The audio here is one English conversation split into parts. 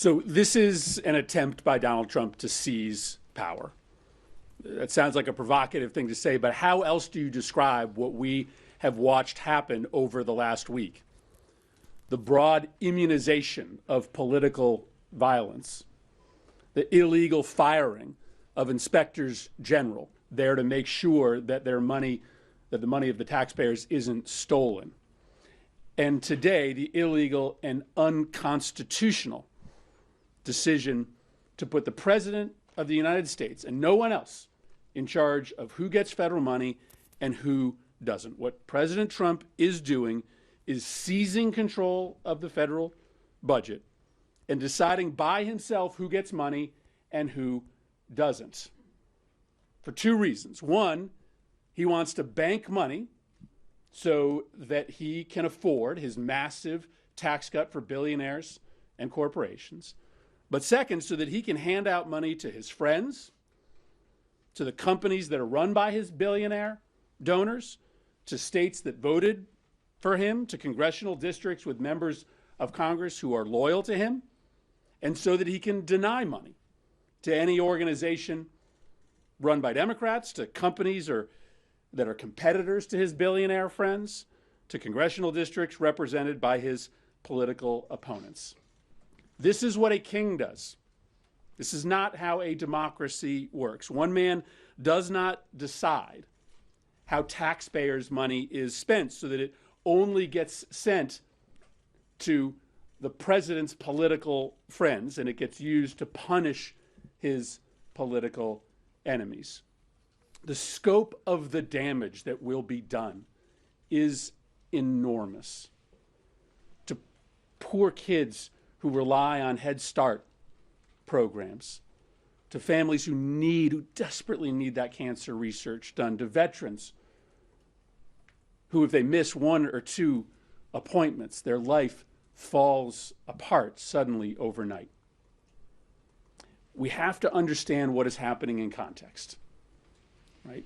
So this is an attempt by Donald Trump to seize power. That sounds like a provocative thing to say, but how else do you describe what we have watched happen over the last week? The broad immunization of political violence, the illegal firing of inspectors general there to make sure that the money of the taxpayers isn't stolen. And today, the illegal and unconstitutional decision to put the President of the United States and no one else in charge of who gets federal money and who doesn't. What President Trump is doing is seizing control of the federal budget and deciding by himself who gets money and who doesn't. For two reasons. One, he wants to bank money so that he can afford his massive tax cut for billionaires and corporations. But second, so that he can hand out money to his friends, to the companies that are run by his billionaire donors, to states that voted for him, to congressional districts with members of Congress who are loyal to him, and so that he can deny money to any organization run by Democrats, to companies that are competitors to his billionaire friends, to congressional districts represented by his political opponents. This is what a king does. This is not how a democracy works. One man does not decide how taxpayers' money is spent so that it only gets sent to the president's political friends and it gets used to punish his political enemies. The scope of the damage that will be done is enormous. To poor kids who rely on Head Start programs, to families who desperately need that cancer research done, to veterans who, if they miss one or two appointments, their life falls apart suddenly overnight. We have to understand what is happening in context, right?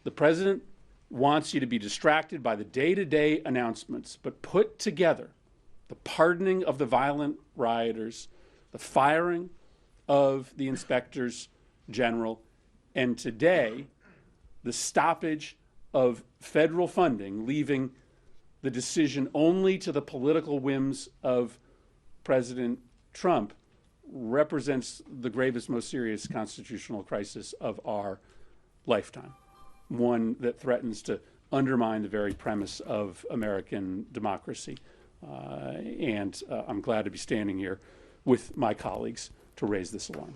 The president wants you to be distracted by the day-to-day announcements, but put together the pardoning of the violent rioters, the firing of the inspectors general, and today, the stoppage of federal funding, leaving the decision only to the political whims of President Trump, represents the gravest, most serious constitutional crisis of our lifetime, one that threatens to undermine the very premise of American democracy. And I'm glad to be standing here with my colleagues to raise this alarm.